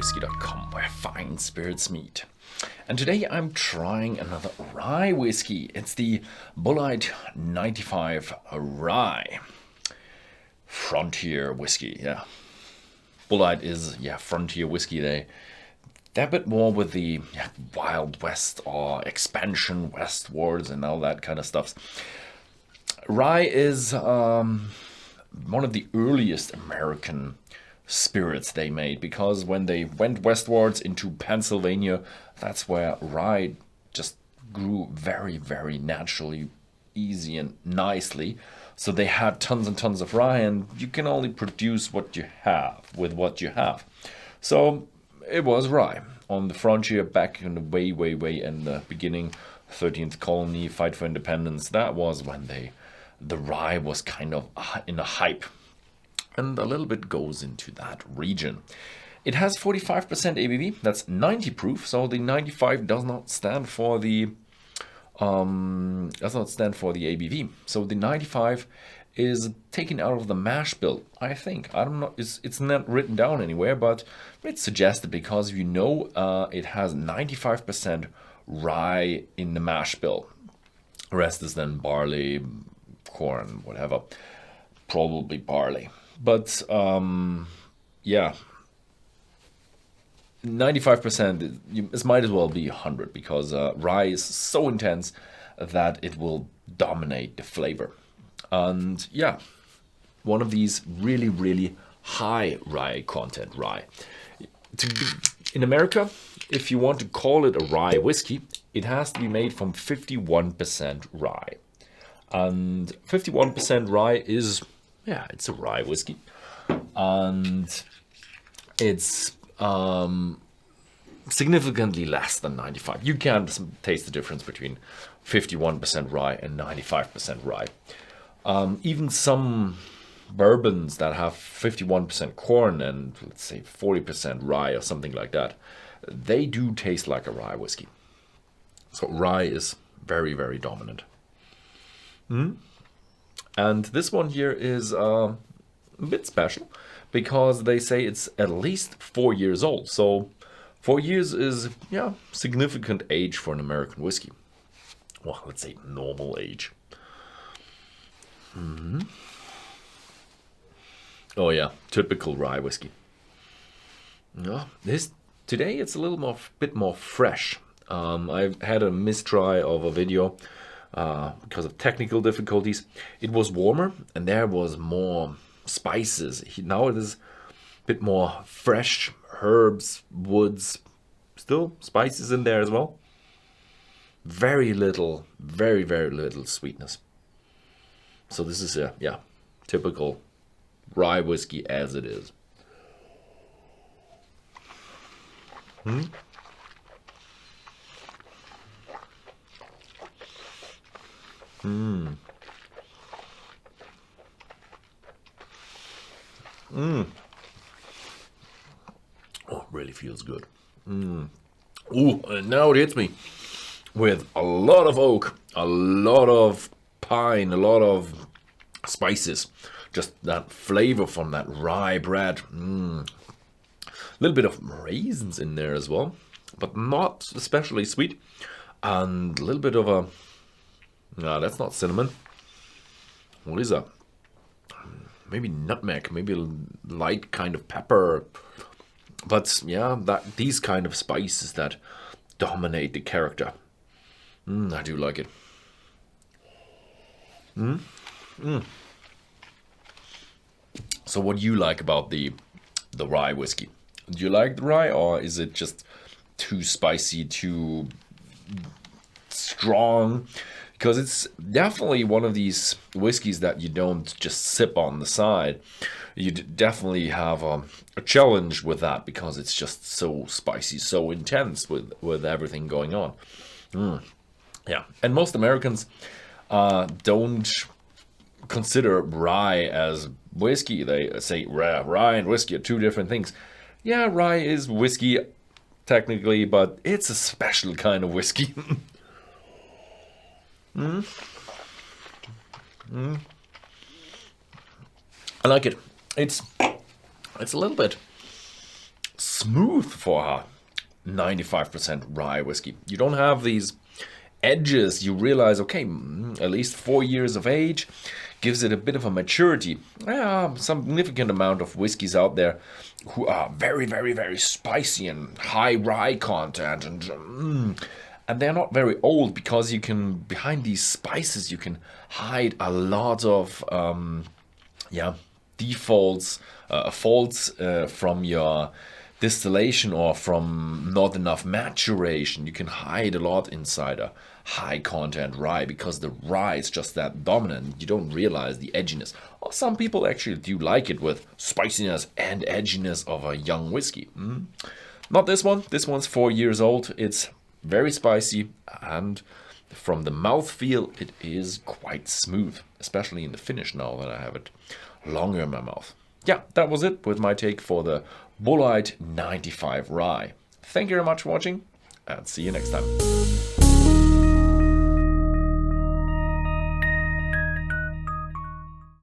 Whisky.com, where fine spirits meet. And today I'm trying another rye whiskey. It's the Bulleit 95 Rye. Frontier whiskey, yeah. Bulleit is, frontier whiskey. They're a bit more with the Wild West or expansion westwards and all that kind of stuff. Rye is one of the earliest American spirits they made, because when they went westwards into Pennsylvania, that's where rye just grew very, very naturally, easy and nicely. So they had tons and tons of rye, and you can only produce what you have with what you have. So it was rye on the frontier back in the way in the beginning, 13th colony, fight for independence. That was when the rye was kind of in a hype. And a little bit goes into that region. It has 45% ABV. That's 90 proof. So the 95 does not stand for the ABV. So the 95 is taken out of the mash bill. I think I don't know. It's not written down anywhere, but it's suggested because it has 95% rye in the mash bill. The rest is then barley, corn, whatever. Probably barley. But 95%, it might as well be 100, because rye is so intense that it will dominate the flavor. And one of these really, really high rye content rye. In America, if you want to call it a rye whiskey, it has to be made from 51% rye. And 51% rye is... it's a rye whiskey, and it's significantly less than 95. You can taste the difference between 51% rye and 95% rye. Even some bourbons that have 51% corn and, let's say, 40% rye or something like that, they do taste like a rye whiskey. So rye is very, very dominant. And this one here is a bit special, because they say it's at least 4 years old. So 4 years is, significant age for an American whiskey. Well, let's say normal age. Oh yeah, typical rye whiskey. Today it's a bit more fresh. I've had a mistry of a video. Because of technical difficulties. It was warmer and there was more spices. Now it is a bit more fresh herbs, woods, still spices in there as well. Very little, very, very little sweetness. So this is typical rye whiskey as it is. Oh, really feels good. Ooh, and now it hits me with a lot of oak, a lot of pine, a lot of spices. Just that flavor from that rye bread. A little bit of raisins in there as well, but not especially sweet. And a little bit of a... No, that's not cinnamon. What is that? Maybe nutmeg, maybe a light kind of pepper. But these kind of spices that dominate the character. I do like it. So what do you like about the rye whiskey? Do you like the rye, or is it just too spicy, too strong? Because it's definitely one of these whiskeys that you don't just sip on the side. You definitely have a challenge with that, because it's just so spicy, so intense with everything going on. And most Americans don't consider rye as whiskey. They say rye and whiskey are two different things. Yeah, rye is whiskey technically, but it's a special kind of whiskey. I like it. It's a little bit smooth for a 95% rye whiskey. You don't have these edges. You realize, okay, at least 4 years of age gives it a bit of a maturity. Some significant amount of whiskeys out there who are very, very, very spicy and high rye content, and they're not very old, because you can, behind these spices, you can hide a lot of defaults, faults from your distillation or from not enough maturation. You can hide a lot inside a high content rye, because the rye is just that dominant. You don't realize the edginess. Or some people actually do like it with spiciness and edginess of a young whiskey. Not this one. This one's 4 years old. It's very spicy, and from the mouthfeel, it is quite smooth, especially in the finish now that I have it longer in my mouth. Yeah, that was it with my take for the Bulleit 95 Rye. Thank you very much for watching, and see you next time.